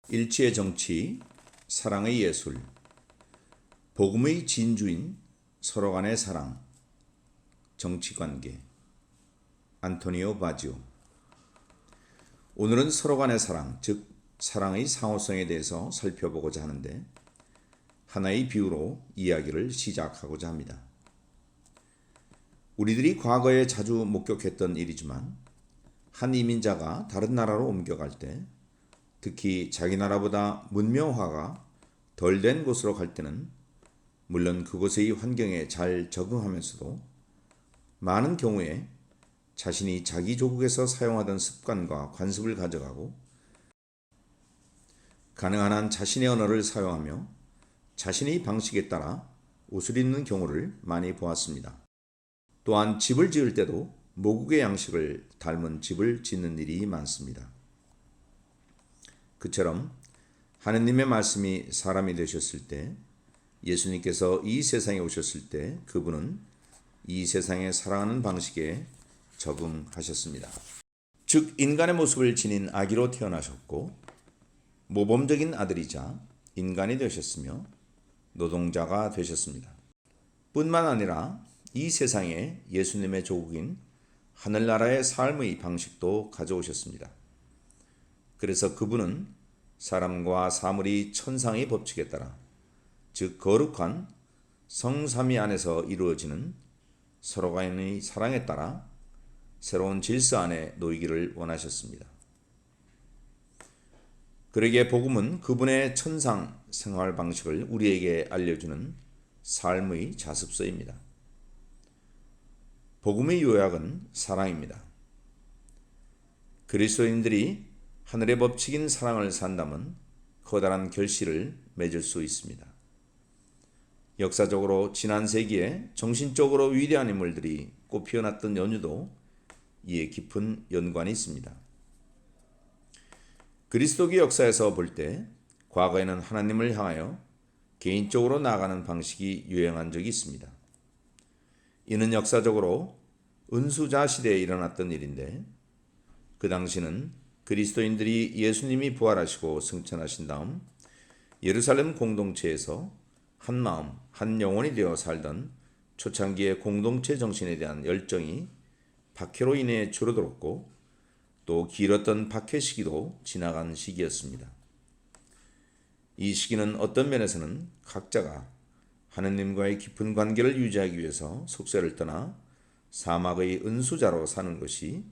일치의 정치, 사랑의 예술, 복음의 진주인 서로 간의 사랑, 정치관계. 안토니오 바지오. 오늘은 서로 간의 사랑, 즉 사랑의 상호성에 대해서 살펴보고자 하는데 하나의 비유로 이야기를 시작하고자 합니다. 우리들이 과거에 자주 목격했던 일이지만 한 이민자가 다른 나라로 옮겨갈 때, 특히 자기 나라보다 문명화가 덜 된 곳으로 갈 때는 물론 그곳의 환경에 잘 적응하면서도 많은 경우에 자신이 자기 조국에서 사용하던 습관과 관습을 가져가고 가능한 한 자신의 언어를 사용하며 자신의 방식에 따라 옷을 입는 경우를 많이 보았습니다. 또한 집을 지을 때도 모국의 양식을 닮은 집을 짓는 일이 많습니다. 그처럼 하느님의 말씀이 사람이 되셨을 때, 예수님께서 이 세상에 오셨을 때 그분은 이 세상에 살아가는 방식에 적응하셨습니다. 즉 인간의 모습을 지닌 아기로 태어나셨고 모범적인 아들이자 인간이 되셨으며 노동자가 되셨습니다. 뿐만 아니라 이 세상에 예수님의 조국인 하늘나라의 삶의 방식도 가져오셨습니다. 그래서 그분은 사람과 사물이 천상의 법칙에 따라, 즉 거룩한 성삼위 안에서 이루어지는 서로 간의 사랑에 따라 새로운 질서 안에 놓이기를 원하셨습니다. 그러기에 복음은 그분의 천상 생활 방식을 우리에게 알려주는 삶의 자습서입니다. 복음의 요약은 사랑입니다. 그리스도인들이 하늘의 법칙인 사랑을 산다면 커다란 결실을 맺을 수 있습니다. 역사적으로 지난 세기에 정신적으로 위대한 인물들이 꽃피어났던 연유도 이에 깊은 연관이 있습니다. 그리스도교 역사에서 볼 때 과거에는 하나님을 향하여 개인적으로 나아가는 방식이 유행한 적이 있습니다. 이는 역사적으로 은수자 시대에 일어났던 일인데, 그 당시는 그리스도인들이 예수님이 부활하시고 승천하신 다음 예루살렘 공동체에서 한 마음, 한 영혼이 되어 살던 초창기의 공동체 정신에 대한 열정이 박해로 인해 줄어들었고, 또 길었던 박해 시기도 지나간 시기였습니다. 이 시기는 어떤 면에서는 각자가 하느님과의 깊은 관계를 유지하기 위해서 속세를 떠나 사막의 은수자로 사는 것이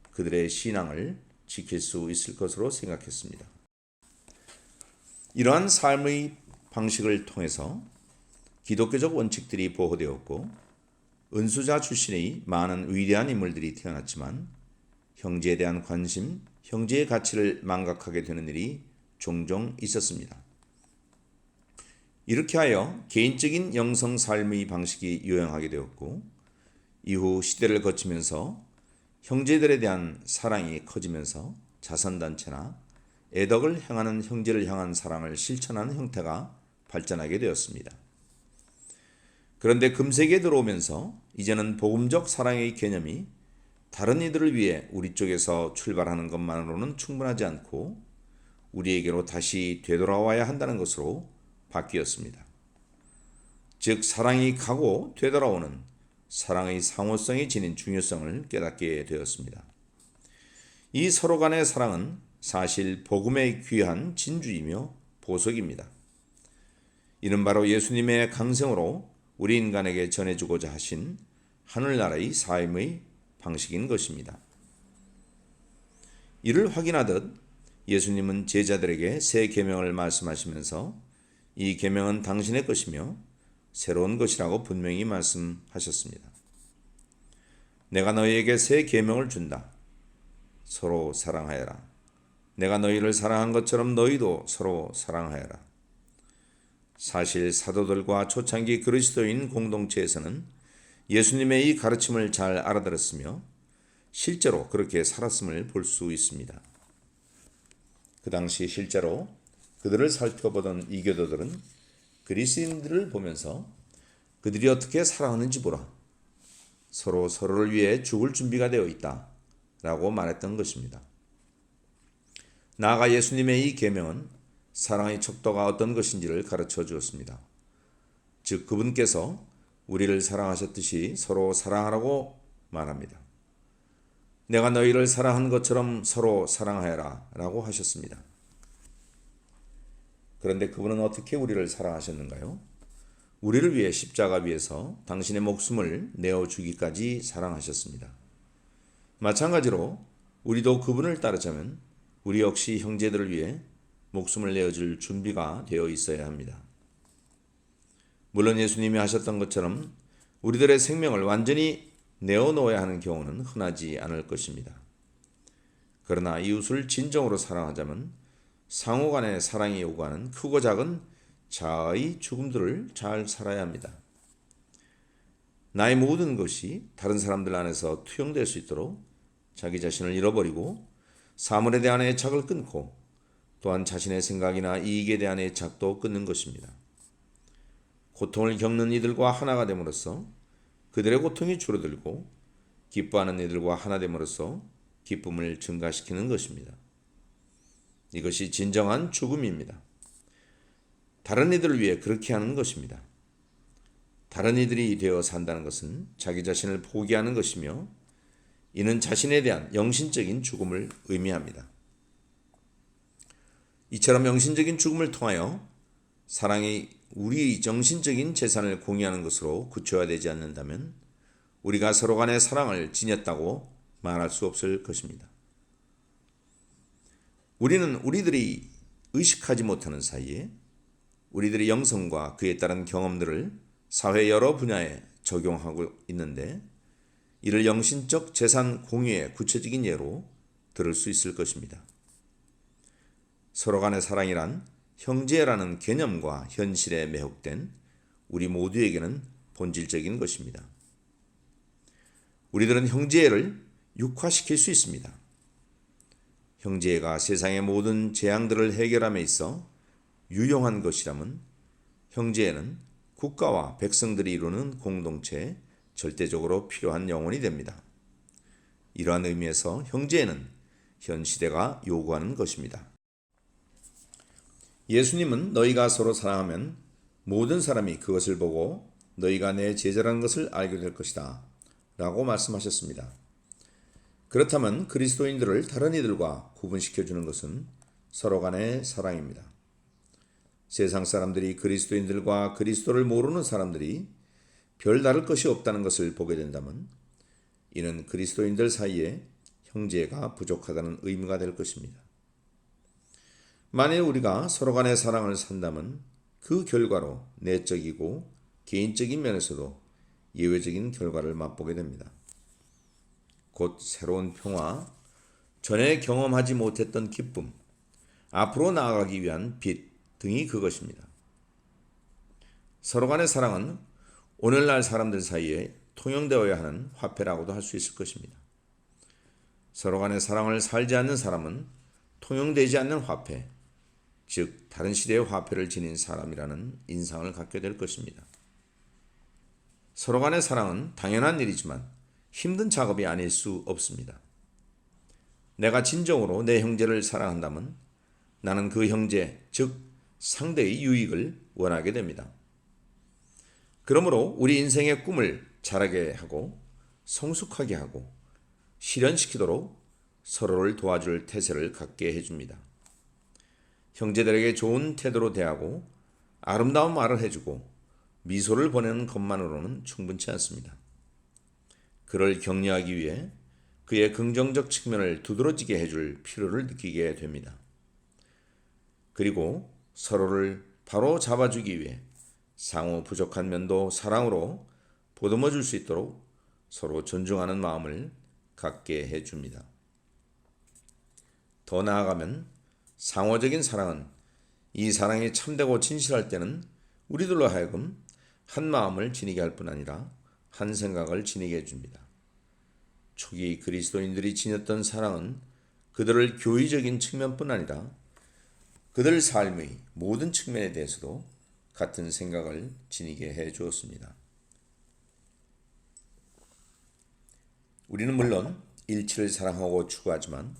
그들의 신앙을 지킬 수 있을 것으로 생각했습니다. 이러한 삶의 방식을 통해서 기독교적 원칙들이 보호되었고 은수자 출신의 많은 위대한 인물들이 태어났지만 형제에 대한 관심, 형제의 가치를 망각하게 되는 일이 종종 있었습니다. 이렇게 하여 개인적인 영성 삶의 방식이 유행하게 되었고, 이후 시대를 거치면서 형제들에 대한 사랑이 커지면서 자선단체나 애덕을 행하는 형제를 향한 사랑을 실천하는 형태가 발전하게 되었습니다. 그런데 금세기에 들어오면서 이제는 복음적 사랑의 개념이 다른 이들을 위해 우리 쪽에서 출발하는 것만으로는 충분하지 않고 우리에게로 다시 되돌아와야 한다는 것으로 바뀌었습니다. 즉 사랑이 가고 되돌아오는 사랑의 상호성이 지닌 중요성을 깨닫게 되었습니다. 이 서로 간의 사랑은 사실 복음의 귀한 진주이며 보석입니다. 이는 바로 예수님의 강생으로 우리 인간에게 전해주고자 하신 하늘나라의 삶의 방식인 것입니다. 이를 확인하듯 예수님은 제자들에게 새 계명을 말씀하시면서 이 계명은 당신의 것이며 새로운 것이라고 분명히 말씀하셨습니다. 내가 너희에게 새 계명을 준다. 서로 사랑하여라. 내가 너희를 사랑한 것처럼 너희도 서로 사랑하여라. 사실 사도들과 초창기 그리스도인 공동체에서는 예수님의 이 가르침을 잘 알아들었으며 실제로 그렇게 살았음을 볼 수 있습니다. 그 당시 실제로 그들을 살펴보던 이교도들은 그리스도인들을 보면서 그들이 어떻게 살아가는지 보라. 서로 서로를 위해 죽을 준비가 되어 있다. 라고 말했던 것입니다. 나아가 예수님의 이 계명은 사랑의 척도가 어떤 것인지를 가르쳐 주었습니다. 즉 그분께서 우리를 사랑하셨듯이 서로 사랑하라고 말합니다. 내가 너희를 사랑한 것처럼 서로 사랑하여라 라고 하셨습니다. 그런데 그분은 어떻게 우리를 사랑하셨는가요? 우리를 위해 십자가 위에서 당신의 목숨을 내어주기까지 사랑하셨습니다. 마찬가지로 우리도 그분을 따르자면 우리 역시 형제들을 위해 목숨을 내어줄 준비가 되어 있어야 합니다. 물론 예수님이 하셨던 것처럼 우리들의 생명을 완전히 내어놓아야 하는 경우는 흔하지 않을 것입니다. 그러나 이웃을 진정으로 사랑하자면 상호간의 사랑이 요구하는 크고 작은 자아의 죽음들을 잘 살아야 합니다. 나의 모든 것이 다른 사람들 안에서 투영될 수 있도록 자기 자신을 잃어버리고 사물에 대한 애착을 끊고 또한 자신의 생각이나 이익에 대한 애착도 끊는 것입니다. 고통을 겪는 이들과 하나가 됨으로써 그들의 고통이 줄어들고 기뻐하는 이들과 하나 됨으로써 기쁨을 증가시키는 것입니다. 이것이 진정한 죽음입니다. 다른 이들을 위해 그렇게 하는 것입니다. 다른 이들이 되어 산다는 것은 자기 자신을 포기하는 것이며 이는 자신에 대한 영신적인 죽음을 의미합니다. 이처럼 영신적인 죽음을 통하여 사랑이 우리의 정신적인 재산을 공유하는 것으로 구체화되지 않는다면 우리가 서로 간의 사랑을 지녔다고 말할 수 없을 것입니다. 우리는 우리들이 의식하지 못하는 사이에 우리들의 영성과 그에 따른 경험들을 사회 여러 분야에 적용하고 있는데 이를 영신적 재산 공유의 구체적인 예로 들을 수 있을 것입니다. 서로 간의 사랑이란 형제라는 개념과 현실에 매혹된 우리 모두에게는 본질적인 것입니다. 우리들은 형제를 육화시킬 수 있습니다. 형제가 세상의 모든 재앙들을 해결함에 있어 유용한 것이라면 형제는 국가와 백성들이 이루는 공동체에 절대적으로 필요한 영혼이 됩니다. 이러한 의미에서 형제는 현 시대가 요구하는 것입니다. 예수님은 너희가 서로 사랑하면 모든 사람이 그것을 보고 너희가 내 제자라는 것을 알게 될 것이다 라고 말씀하셨습니다. 그렇다면 그리스도인들을 다른 이들과 구분시켜주는 것은 서로 간의 사랑입니다. 세상 사람들이 그리스도인들과 그리스도를 모르는 사람들이 별다를 것이 없다는 것을 보게 된다면 이는 그리스도인들 사이에 형제가 부족하다는 의미가 될 것입니다. 만일 우리가 서로 간의 사랑을 산다면 그 결과로 내적이고 개인적인 면에서도 예외적인 결과를 맛보게 됩니다. 곧 새로운 평화, 전에 경험하지 못했던 기쁨, 앞으로 나아가기 위한 빛 등이 그것입니다. 서로 간의 사랑은 오늘날 사람들 사이에 통용되어야 하는 화폐라고도 할 수 있을 것입니다. 서로 간의 사랑을 살지 않는 사람은 통용되지 않는 화폐, 즉 다른 시대의 화폐를 지닌 사람이라는 인상을 갖게 될 것입니다. 서로 간의 사랑은 당연한 일이지만 힘든 작업이 아닐 수 없습니다. 내가 진정으로 내 형제를 사랑한다면 나는 그 형제, 즉 상대의 유익을 원하게 됩니다. 그러므로 우리 인생의 꿈을 자라게 하고 성숙하게 하고 실현시키도록 서로를 도와줄 태세를 갖게 해줍니다. 형제들에게 좋은 태도로 대하고 아름다운 말을 해주고 미소를 보내는 것만으로는 충분치 않습니다. 그를 격려하기 위해 그의 긍정적 측면을 두드러지게 해줄 필요를 느끼게 됩니다. 그리고 서로를 바로 잡아주기 위해 상호 부족한 면도 사랑으로 보듬어 줄 수 있도록 서로 존중하는 마음을 갖게 해줍니다. 더 나아가면 상호적인 사랑은 이 사랑이 참되고 진실할 때는 우리들로 하여금 한 마음을 지니게 할 뿐 아니라 한 생각을 지니게 해줍니다. 초기 그리스도인들이 지녔던 사랑은 그들을 교의적인 측면뿐 아니라 그들 삶의 모든 측면에 대해서도 같은 생각을 지니게 해 주었습니다. 우리는 물론 일치를 사랑하고 추구하지만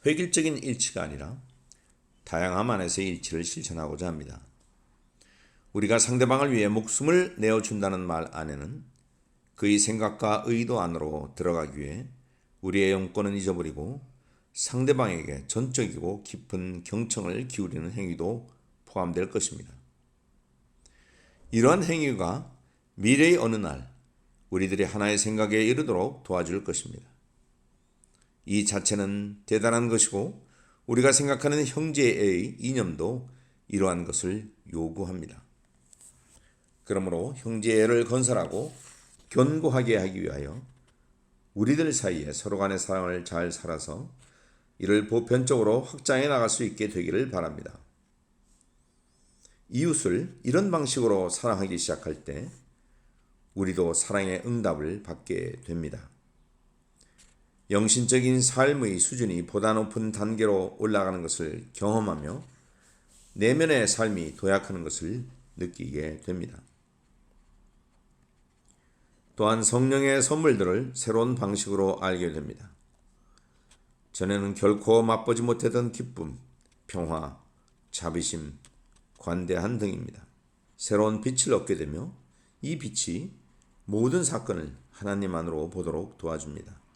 획일적인 일치가 아니라 다양함 안에서의 일치를 실천하고자 합니다. 우리가 상대방을 위해 목숨을 내어준다는 말 안에는 그의 생각과 의도 안으로 들어가기 위해 우리의 영권은 잊어버리고 상대방에게 전적이고 깊은 경청을 기울이는 행위도 포함될 것입니다. 이러한 행위가 미래의 어느 날 우리들이 하나의 생각에 이르도록 도와줄 것입니다. 이 자체는 대단한 것이고 우리가 생각하는 형제의 이념도 이러한 것을 요구합니다. 그러므로 형제애를 건설하고 견고하게 하기 위하여 우리들 사이에 서로 간의 사랑을 잘 살아서 이를 보편적으로 확장해 나갈 수 있게 되기를 바랍니다. 이웃을 이런 방식으로 사랑하기 시작할 때 우리도 사랑의 응답을 받게 됩니다. 영신적인 삶의 수준이 보다 높은 단계로 올라가는 것을 경험하며 내면의 삶이 도약하는 것을 느끼게 됩니다. 또한 성령의 선물들을 새로운 방식으로 알게 됩니다. 전에는 결코 맛보지 못했던 기쁨, 평화, 자비심, 관대한 등입니다. 새로운 빛을 얻게 되며 이 빛이 모든 사건을 하나님 안으로 보도록 도와줍니다.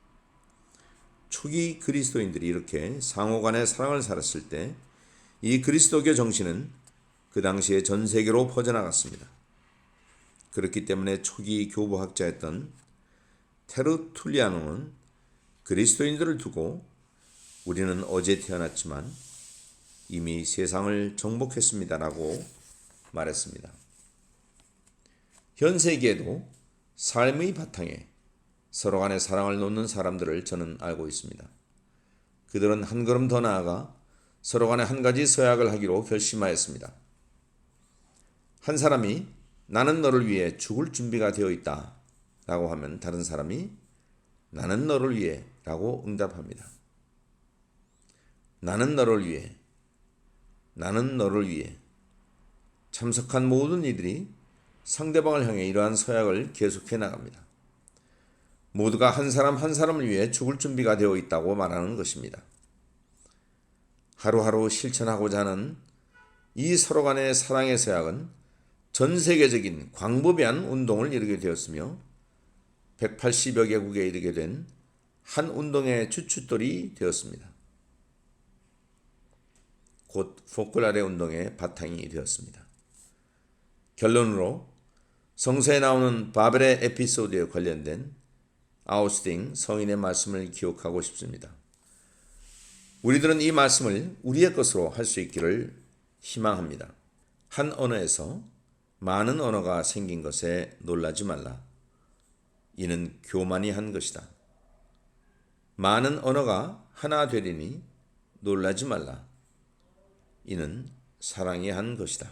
초기 그리스도인들이 이렇게 상호간의 사랑을 살았을 때 이 그리스도교 정신은 그 당시에 전 세계로 퍼져나갔습니다. 그렇기 때문에 초기 교부학자였던 테르툴리아노는 그리스도인들을 두고 우리는 어제 태어났지만 이미 세상을 정복했습니다라고 말했습니다. 현 세기에도 삶의 바탕에 서로 간의 사랑을 놓는 사람들을 저는 알고 있습니다. 그들은 한 걸음 더 나아가 서로 간에 한 가지 서약을 하기로 결심하였습니다. 한 사람이 나는 너를 위해 죽을 준비가 되어 있다 라고 하면 다른 사람이 나는 너를 위해 라고 응답합니다. 나는 너를 위해, 나는 너를 위해. 참석한 모든 이들이 상대방을 향해 이러한 서약을 계속해 나갑니다. 모두가 한 사람 한 사람을 위해 죽을 준비가 되어 있다고 말하는 것입니다. 하루하루 실천하고자 하는 이 서로 간의 사랑의 서약은 전 세계적인 광범위한 운동을 이루게 되었으며 180여 개국에 이르게 된 한 운동의 주춧돌이 되었습니다. 곧 포클라레 운동의 바탕이 되었습니다. 결론으로 성서에 나오는 바벨의 에피소드에 관련된 아우스팅 성인의 말씀을 기억하고 싶습니다. 우리들은 이 말씀을 우리의 것으로 할 수 있기를 희망합니다. 한 언어에서 많은 언어가 생긴 것에 놀라지 말라. 이는 교만이 한 것이다. 많은 언어가 하나 되리니 놀라지 말라. 이는 사랑이 한 것이다.